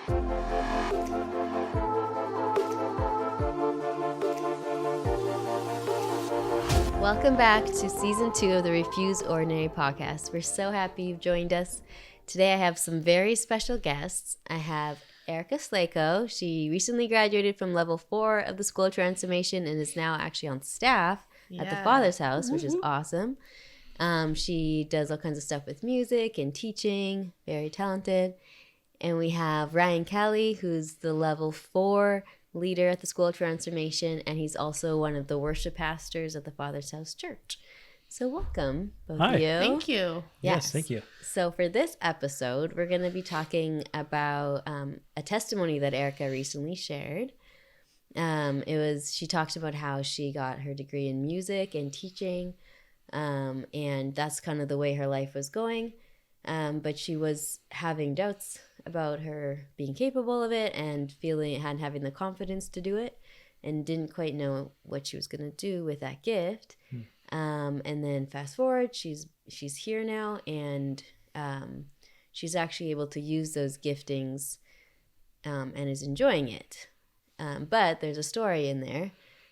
Welcome back to Season 2 of the Refuse Ordinary podcast. We're so happy you've joined us. Today I have some very special guests. I have Erica Slejko. She recently graduated from level 4 of the School of Transformation and is now actually on staff at the Father's House, which is awesome. She does all kinds of stuff with music and teaching, very talented. And we have Ryan Kelly, who's the level 4 leader at the School of Transformation, and he's also one of the worship pastors at the Father's House Church. So welcome, both Hi. of you. Thank you. Yes, thank you. So for this episode, we're going to be talking about a testimony that Erica recently shared. She talked about how she got her degree in music and teaching, and that's kind of the way her life was going. But she was having doubts about her being capable of it and having the confidence to do it, and didn't quite know what she was going to do with that gift. And then fast forward, she's here now, and she's actually able to use those giftings and is enjoying it. But there's a story in there,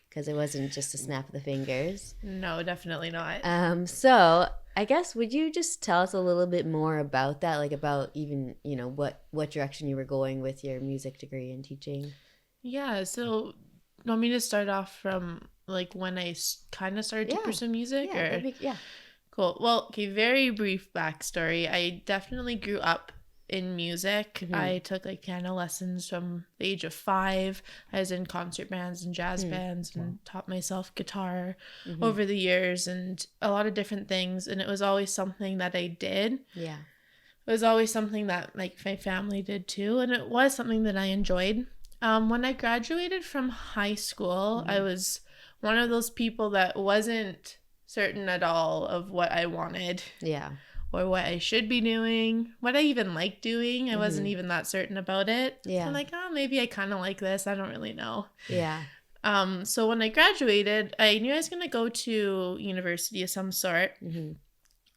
because it wasn't just a snap of the fingers. No, definitely not. So I guess, would you just tell us a little bit more about that, like about even, what direction you were going with your music degree and teaching? Yeah, so you want me to start off from like when I kind of started to pursue music? Yeah. Cool. Well, okay, very brief backstory. I definitely grew up in music. Mm-hmm. I took like piano lessons from the age of 5. I was in concert bands and jazz bands and taught myself guitar over the years and a lot of different things. And it was always something that I did. Yeah. It was always something that like my family did too. And it was something that I enjoyed. When I graduated from high school, I was one of those people that wasn't certain at all of what I wanted. Yeah. Or what I should be doing, what I even like doing. I wasn't even that certain about it. Yeah. So I'm like, maybe I kind of like this. I don't really know. Yeah. So when I graduated, I knew I was going to go to university of some sort. And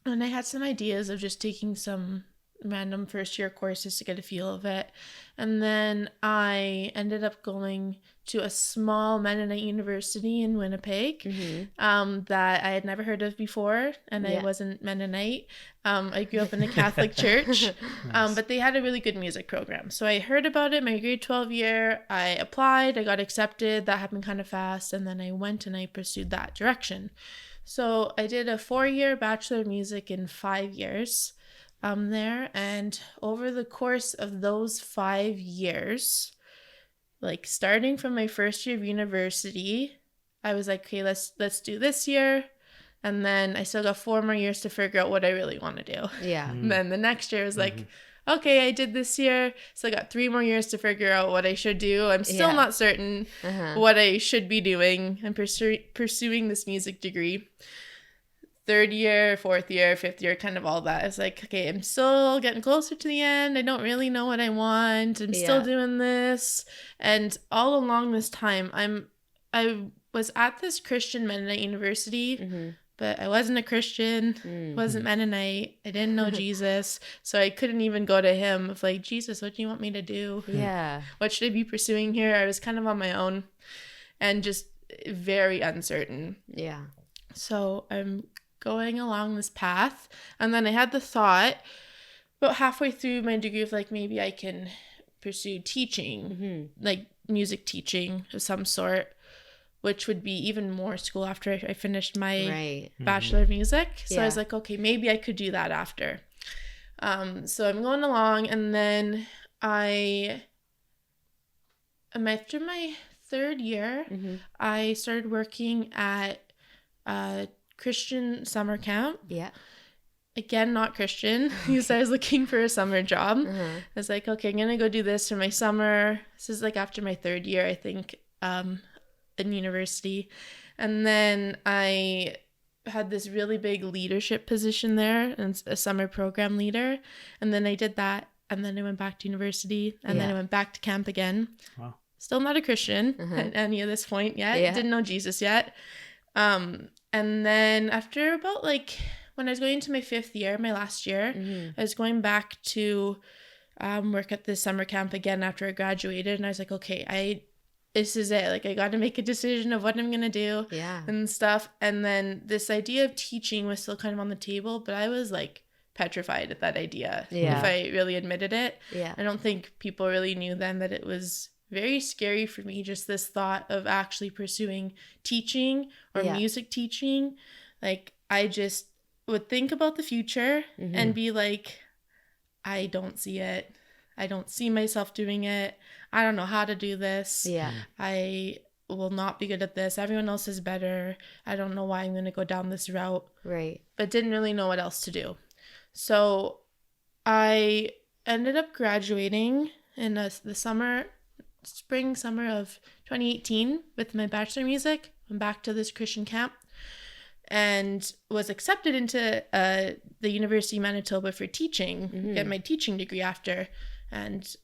I had some ideas of just taking some random first-year courses to get a feel of it. And then I ended up going to a small Mennonite university in Winnipeg that I had never heard of before, and I wasn't Mennonite. I grew up in a Catholic church, but they had a really good music program. So I heard about it my grade 12 year. I applied, I got accepted. That happened kind of fast, and then I went and I pursued that direction. So I did a 4-year Bachelor of Music in 5 years. There, and over the course of those 5 years, like starting from my first year of university, I was like, okay, let's do this year, and then I still got 4 more years to figure out what I really want to do. Yeah. And then the next year was like, okay, I did this year, so I got 3 more years to figure out what I should do. I'm still not certain what I should be doing. I'm pursuing this music degree. 3rd year, 4th year, 5th year, kind of all that. It's like, okay, I'm still getting closer to the end. I don't really know what I want. I'm still doing this. And all along this time, I was at this Christian Mennonite university, but I wasn't a Christian, wasn't Mennonite. I didn't know Jesus. So I couldn't even go to him of like, Jesus, what do you want me to do? Yeah. What should I be pursuing here? I was kind of on my own and just very uncertain. Yeah. So I'm going along this path, and then I had the thought about halfway through my degree of like, maybe I can pursue teaching, like music teaching of some sort, which would be even more school after I finished my Bachelor of Music. So I was like, okay, maybe I could do that after. So I'm going along, and then after my 3rd year, I started working at Christian summer camp. Yeah. Again, not Christian, because I was looking for a summer job. I was like, okay, I'm going to go do this for my summer. This is like after my 3rd year, I think, in university. And then I had this really big leadership position there, and a summer program leader. And then I did that, and then I went back to university, and then I went back to camp again. Wow. Still not a Christian at any of this point yet. Didn't know Jesus yet. And then after about like when I was going into my 5th year, my last year, I was going back to work at this summer camp again after I graduated. And I was like, okay, this is it. Like, I got to make a decision of what I'm going to do and stuff. And then this idea of teaching was still kind of on the table, but I was like petrified at that idea. If I really admitted it. I don't think people really knew then that it was very scary for me, just this thought of actually pursuing teaching or music teaching. Like, I just would think about the future and be like, I don't see it. I don't see myself doing it. I don't know how to do this. I will not be good at this. Everyone else is better. I don't know why I'm going to go down this route. Right. But didn't really know what else to do. So I ended up graduating in the spring, summer of 2018 with my bachelor in music. Went back to this Christian camp and was accepted into the University of Manitoba for teaching, get my teaching degree after, and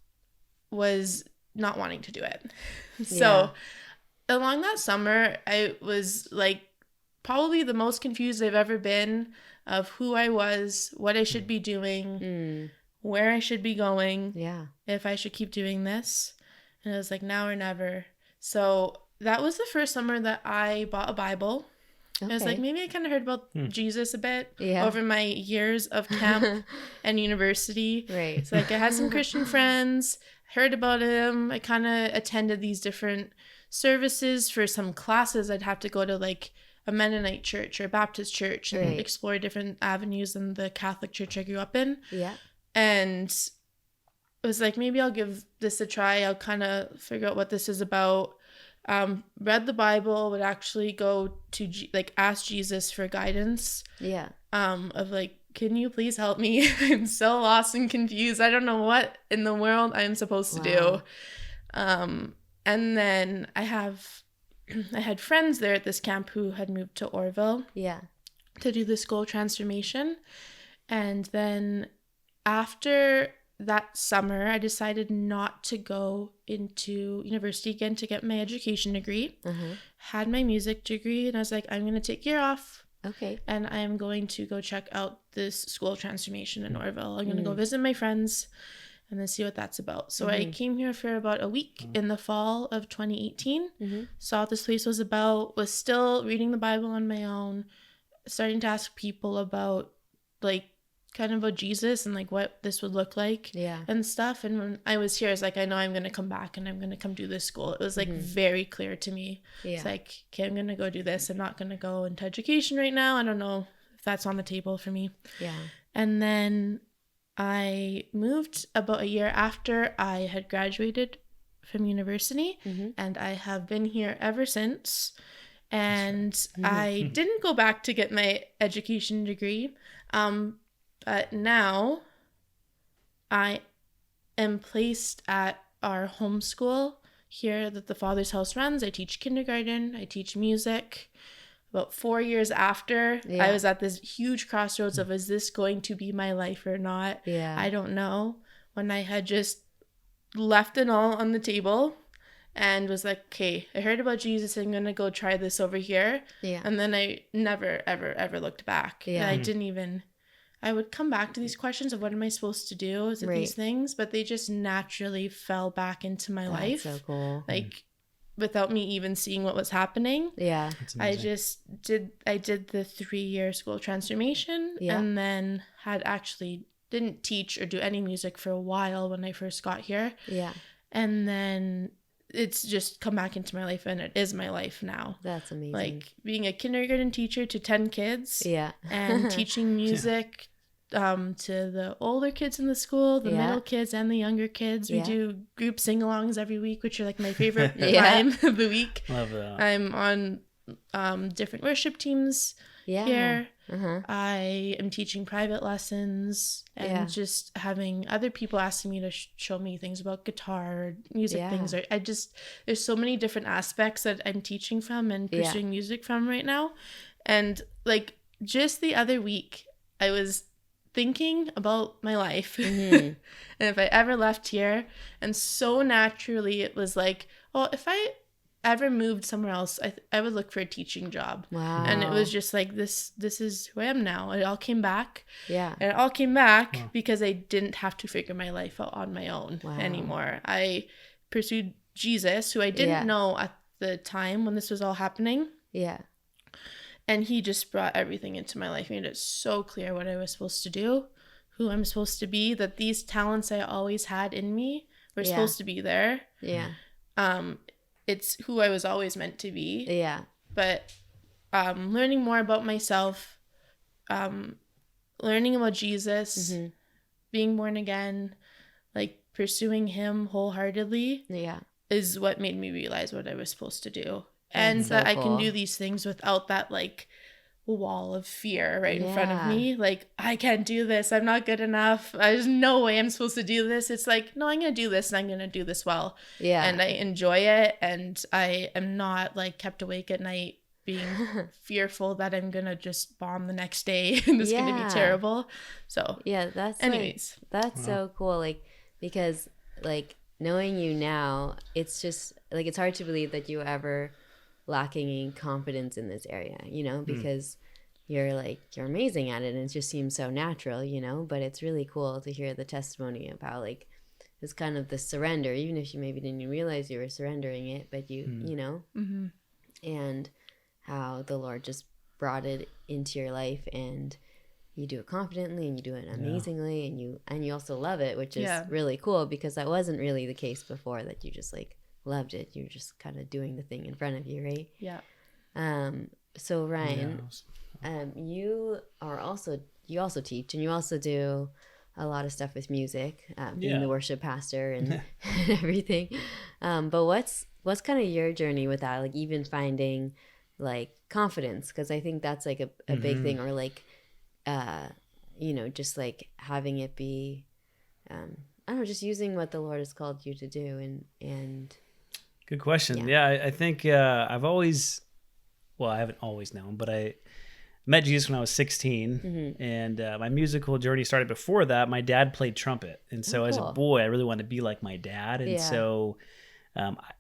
was not wanting to do it. So along that summer, I was like probably the most confused I've ever been of who I was, what I should be doing, where I should be going, if I should keep doing this. And it was like now or never. So that was the first summer that I bought a Bible. I was like, maybe I kind of heard about Jesus a bit over my years of camp and university. Right. So like I had some Christian friends, heard about him. I kind of attended these different services for some classes. I'd have to go to like a Mennonite church or a Baptist church and explore different avenues in the Catholic church I grew up in. And it was like, maybe I'll give this a try. I'll kind of figure out what this is about. Read the Bible, would actually go to ask Jesus for guidance. Of like, can you please help me? I'm so lost and confused. I don't know what in the world I'm supposed to do. And then I had friends there at this camp who had moved to Orville to do the school transformation. And then after that summer, I decided not to go into university again to get my education degree. Had my music degree, and I was like, I'm going to take a year off. And I'm going to go check out this school transformation in Orville. I'm going to go visit my friends and then see what that's about. So I came here for about a week in the fall of 2018, saw what this place was about, was still reading the Bible on my own, starting to ask people about like kind of about Jesus and like what this would look like and stuff. And when I was here, I was like, I know I'm going to come back and I'm going to come do this school. It was like very clear to me. It's like, okay, I'm going to go do this. I'm not going to go into education right now. I don't know if that's on the table for me. And then I moved about a year after I had graduated from university, and I have been here ever since. And I didn't go back to get my education degree. But now I am placed at our homeschool here that the Father's House runs. I teach kindergarten. I teach music. About 4 years after, I was at this huge crossroads of, is this going to be my life or not? I don't know. When I had just left it all on the table and was like, okay, I heard about Jesus. I'm going to go try this over here. And then I never, ever, ever looked back. I didn't even... I would come back to these questions of what am I supposed to do? Is it these things? But they just naturally fell back into my life. So cool. Like without me even seeing what was happening. I did the 3-year school transformation and then didn't teach or do any music for a while when I first got here. And then it's just come back into my life and it is my life now. That's amazing. Like being a kindergarten teacher to 10 kids and teaching music to the older kids in the school, the middle kids and the younger kids. We do group sing-alongs every week, which are like my favorite time of the week. Love that. I'm on different worship teams here. I am teaching private lessons and just having other people asking me to show me things about guitar, music things. There's so many different aspects that I'm teaching from and pursuing music from right now. And like just the other week, I was thinking about my life and if I ever left here, and so naturally it was like, well, if I ever moved somewhere else, I would look for a teaching job. Wow. And it was just like, this is who I am now. It all came back. Yeah. And it all came back because I didn't have to figure my life out on my own anymore. I pursued Jesus, who I didn't know at the time when this was all happening. Yeah. And he just brought everything into my life, made it so clear what I was supposed to do, who I'm supposed to be, that these talents I always had in me were supposed to be there. Yeah. It's who I was always meant to be. Yeah. But learning more about myself, learning about Jesus, being born again, like pursuing him wholeheartedly is what made me realize what I was supposed to do. And that I can do these things without that like wall of fear right in front of me. Like, I can't do this. I'm not good enough. There's no way I'm supposed to do this. It's like, no, I'm going to do this and I'm going to do this well. Yeah. And I enjoy it. And I am not like kept awake at night being fearful that I'm going to just bomb the next day and it's going to be terrible. So yeah, that's anyways. Like, that's so cool. Like, because like knowing you now, it's just like, it's hard to believe that you ever lacking in confidence in this area, you know, because you're amazing at it and it just seems so natural, you know. But it's really cool to hear the testimony about like this kind of the surrender, even if you maybe didn't even realize you were surrendering it, but you know, and how the Lord just brought it into your life and you do it confidently and you do it amazingly and you also love it, which is really cool, because that wasn't really the case before, that you just like loved it. You're just kind of doing the thing in front of you, right? Yeah. So Ryan, you also teach, and you also do a lot of stuff with music, being the worship pastor and, and everything. But what's kind of your journey with that? Like even finding like confidence, because I think that's like a big thing, or like you know, just like having it be I don't know, just using what the Lord has called you to do and Good question. Yeah, I think I've always, well, I haven't always known, but I met Jesus when I was 16, and my musical journey started before that. My dad played trumpet, and so as a boy, I really wanted to be like my dad, and so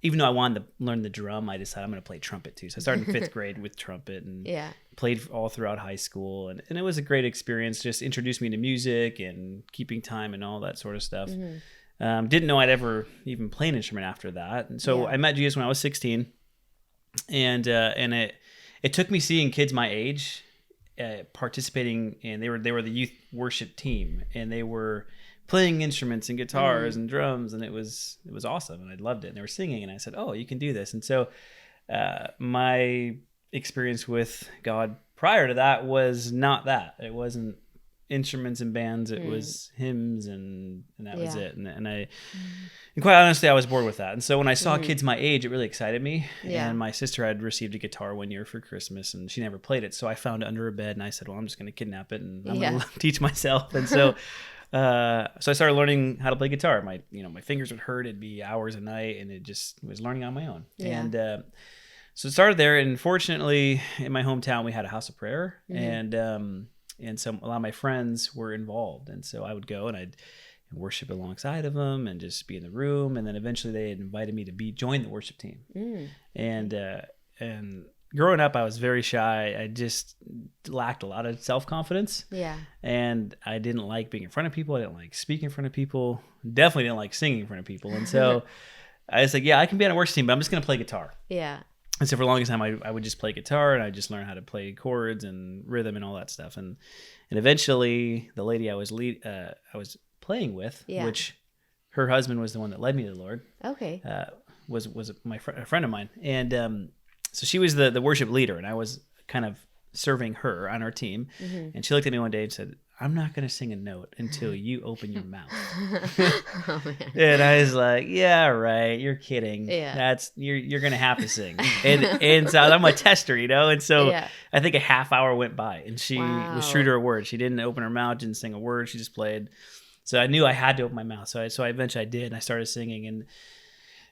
even though I wanted to learn the drum, I decided I'm going to play trumpet too. So I started in 5th grade with trumpet and played all throughout high school, and it was a great experience. Just introduced me to music and keeping time and all that sort of stuff. Didn't know I'd ever even play an instrument after that. And so I met Jesus when I was 16, and it took me seeing kids my age participating, and they were the youth worship team, and they were playing instruments and guitars and drums, and it was awesome, and I loved it. And they were singing, and I said, "Oh, you can do this." And so my experience with God prior to that was not that. It wasn't instruments and bands, it was hymns, and that was it. And I and quite honestly, I was bored with that. And so when I saw kids my age, it really excited me. And my sister had received a guitar one year for Christmas, and she never played it, so I found it under her bed, and I said, well, I'm just going to kidnap it and I'm going to teach myself. And so so I started learning how to play guitar. My fingers would hurt, it'd be hours a night, and it was learning on my own. And so it started there, and fortunately in my hometown we had a house of prayer, and so a lot of my friends were involved, and so I would go and I'd worship alongside of them and just be in the room. And then eventually they had invited me to join the worship team. And growing up, I was very shy. I just lacked a lot of self-confidence. Yeah. And I didn't like being in front of people. I didn't like speaking in front of people. Definitely didn't like singing in front of people. And so I was like, yeah, I can be on a worship team, but I'm just going to play guitar. Yeah. And so for the longest time, I would just play guitar, and I just learned how to play chords and rhythm and all that stuff. And eventually, the lady I was playing with, which her husband was the one that led me to the Lord. Okay. Was a friend of mine, and so she was the worship leader, and I was kind of serving her on our team. And she looked at me one day and said, I'm not going to sing a note until you open your mouth. Oh, man. And I was like, yeah, right. You're kidding. Yeah. You're going to have to sing. And so I'm a tester, And so I think a half hour went by, and she was true to her word. She didn't open her mouth, didn't sing a word. She just played. So I knew I had to open my mouth. So I eventually I did, and I started singing,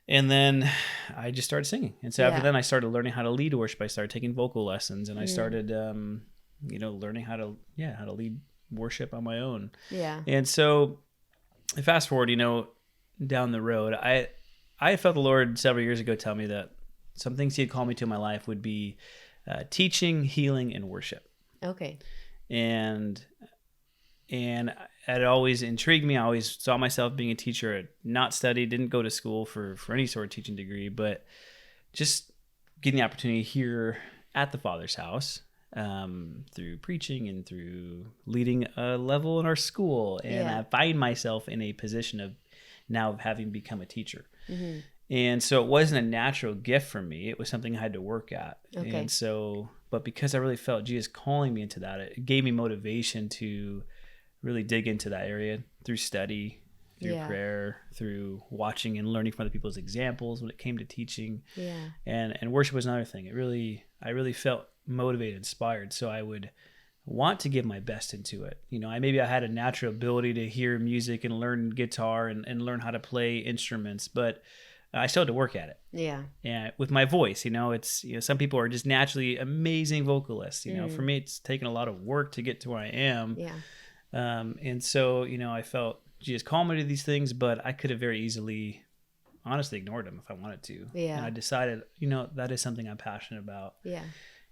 and then I just started singing. And so after then I started learning how to lead worship. I started taking vocal lessons, and I started, learning how to lead worship on my own. Yeah. And so fast forward, down the road, I felt the Lord several years ago tell me that some things he'd call me to in my life would be teaching, healing, and worship. Okay. And it always intrigued me. I always saw myself being a teacher. I not studied, didn't go to school for any sort of teaching degree, but just getting the opportunity here at the Father's house, through preaching and through leading a level in our school. And I find myself in a position of now having become a teacher. Mm-hmm. And so it wasn't a natural gift for me. It was something I had to work at. Okay. And so, but because I really felt Jesus calling me into that, it gave me motivation to really dig into that area through study, through prayer, through watching and learning from other people's examples when it came to teaching. Yeah. And worship was another thing. I really felt motivated, inspired. So I would want to give my best into it. You know, I had a natural ability to hear music and learn guitar and learn how to play instruments, but I still had to work at it. Yeah. And with my voice, it's, some people are just naturally amazing vocalists. For me, it's taken a lot of work to get to where I am. Yeah. And so, I felt Jesus called me to these things, but I could have very easily, honestly, ignored them if I wanted to. Yeah. And I decided, that is something I'm passionate about. Yeah.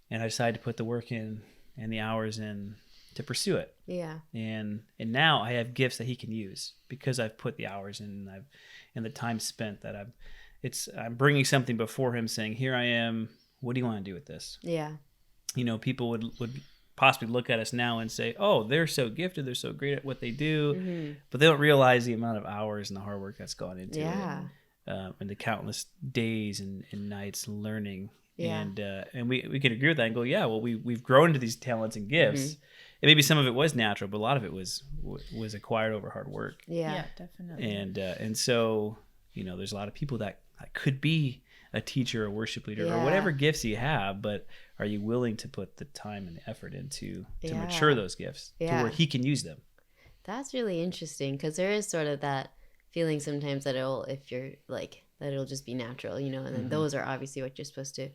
And I decided to put the work in and the hours in to pursue it. Yeah. And now I have gifts that he can use because I've put the hours in and the time spent that I'm bringing something before him saying, here I am. What do you want to do with this? Yeah. People would possibly look at us now and say, oh, they're so gifted. They're so great at what they do. Mm-hmm. But they don't realize the amount of hours and the hard work that's gone into it. And the countless days and nights learning. Yeah. And we can agree with that and go, yeah, well, we've grown into these talents and gifts. Mm-hmm. And maybe some of it was natural, but a lot of it was acquired over hard work. Yeah, definitely. And so, there's a lot of people that could be a teacher or worship leader or whatever gifts you have, but are you willing to put the time and the effort into to mature those gifts to where he can use them? That's really interesting because there is sort of that feeling sometimes that it'll just be natural, and then mm-hmm. those are obviously what you're supposed to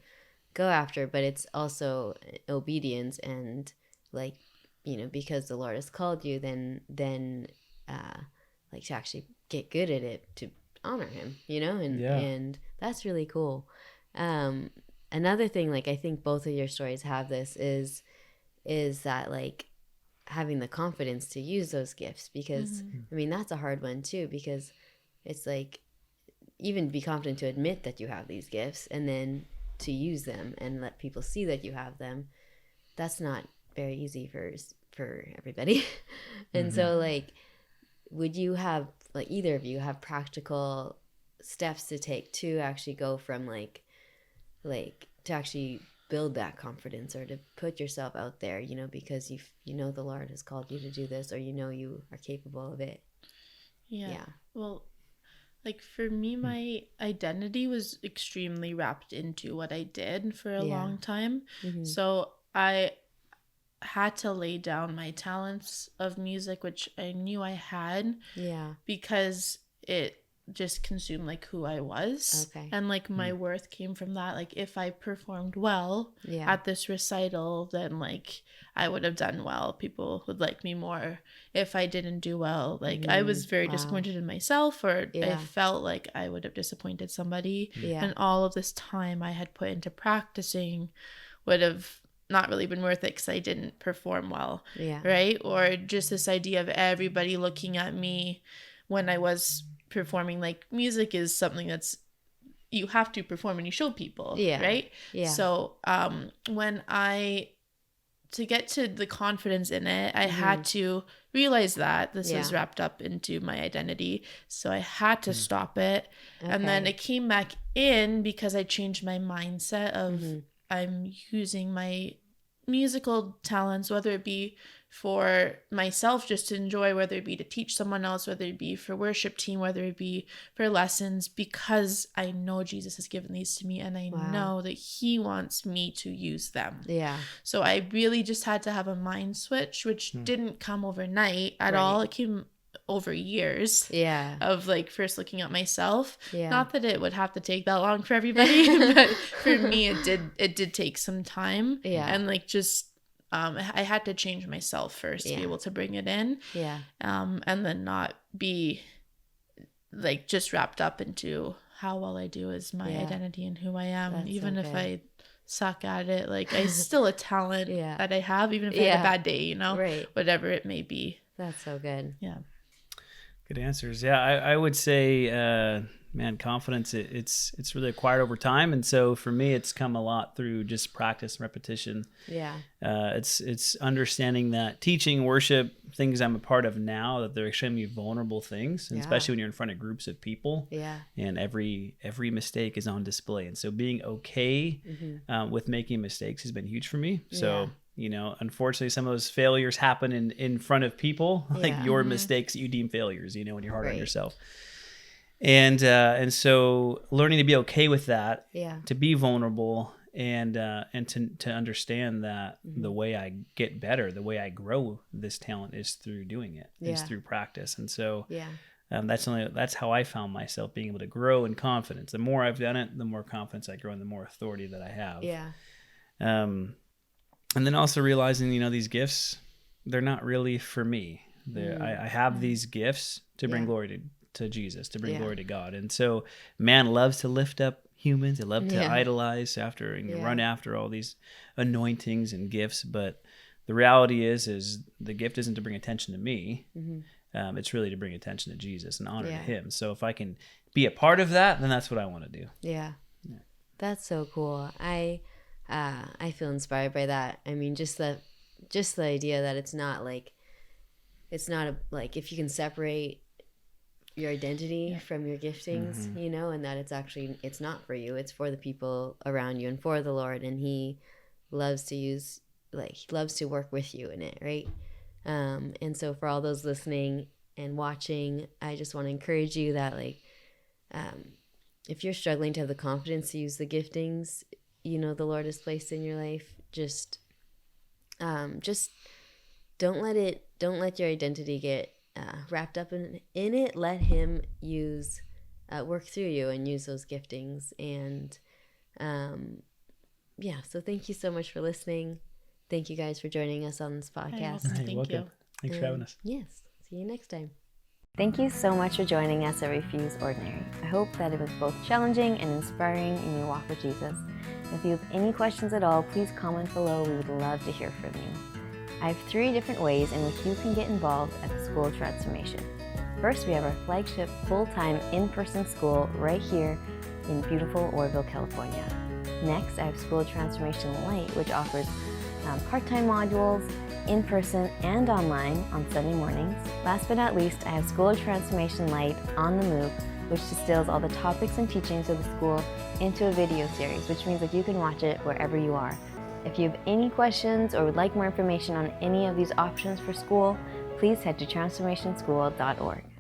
go after, but it's also obedience and because the Lord has called you, then to actually get good at it, to honor him, and that's really cool. Another thing, I think both of your stories have this is that having the confidence to use those gifts, because mm-hmm. That's a hard one too, because it's even be confident to admit that you have these gifts and then to use them and let people see that you have them. That's not very easy for everybody. And mm-hmm. so would you have either of you have practical steps to take to actually go from to actually build that confidence or to put yourself out there, because the Lord has called you to do this, or you are capable of it? Yeah. Well, for me, my identity was extremely wrapped into what I did for a long time. Mm-hmm. So I had to lay down my talents of music, which I knew I had, because it just consumed who I was. Okay. And my worth came from that. If I performed well at this recital, then I would have done well. People would like me more. If I didn't do well, I was very disappointed in myself, or I felt like I would have disappointed somebody. Yeah. And all of this time I had put into practicing would have not really been worth it because I didn't perform well. Yeah. Right? Or just this idea of everybody looking at me when I was performing. Music is something that's you have to perform and you show people, right? Yeah. So when to get to the confidence in it, I mm-hmm. had to realize that this was wrapped up into my identity. So I had to stop it. Okay. And then it came back in because I changed my mindset of mm-hmm. I'm using my musical talents, whether it be for myself just to enjoy, whether it be to teach someone else, whether it be for worship team, whether it be for lessons, because I know Jesus has given these to me and I know that he wants me to use them. Yeah. So I really just had to have a mind switch, which didn't come overnight at all. It came over years of first looking at myself. Not that it would have to take that long for everybody, but for me it did take some time. And just I had to change myself first to be able to bring it in. And then not be just wrapped up into how well I do is my Yeah. identity and who I am. That's Even so if good. I suck at it, like I still a talent Yeah. that I have, even if I had a bad day, Right. whatever it may be. That's so good. Yeah. Good answers. Yeah, I would say, man, confidence, it's really acquired over time. And so for me, it's come a lot through just practice and repetition. Yeah. It's understanding that teaching, worship, things I'm a part of now, that they're extremely vulnerable things, and especially when you're in front of groups of people. Yeah. And every mistake is on display. And so being okay with making mistakes has been huge for me. So unfortunately, some of those failures happen in front of people, like your mistakes that you deem failures, when you're hard on yourself. And so learning to be okay with that, to be vulnerable, and to understand that the way I get better, the way I grow this talent is through doing it, is through practice. And so that's how I found myself being able to grow in confidence. The more I've done it, the more confidence I grow and the more authority that I have. And then also realizing, these gifts, they're not really for me. I have these gifts to bring glory to Jesus, to bring glory to God. And so man loves to lift up humans. They love to idolize after and run after all these anointings and gifts. But the reality is the gift isn't to bring attention to me. It's really to bring attention to Jesus and honor to him. So if I can be a part of that, then that's what I want to do. Yeah. That's so cool. I feel inspired by that. I mean, just the idea that it's not like if you can separate your identity from your giftings, and that it's not for you, it's for the people around you and for the Lord, and he loves to work with you in it, right? And so for all those listening and watching, I just want to encourage you that if you're struggling to have the confidence to use the giftings the Lord has placed in your life, just don't let your identity get wrapped up in it. Let him work through you and use those giftings. And so thank you so much for listening. Thank you guys for joining us on this podcast. Thank you. Thanks for having us. Yes. See you next time. Thank you so much for joining us at Refuse Ordinary. I hope that it was both challenging and inspiring in your walk with Jesus. If you have any questions at all, please comment below. We would love to hear from you. I have 3 different ways in which you can get involved at the School of Transformation. First, we have our flagship full-time in-person school right here in beautiful Oroville, California. Next, I have School of Transformation Light, which offers part-time modules, in-person and online on Sunday mornings. Last but not least, I have School of Transformation Light on the Move, which distills all the topics and teachings of the school into a video series, which means that you can watch it wherever you are. If you have any questions or would like more information on any of these options for school, please head to transformationschool.org.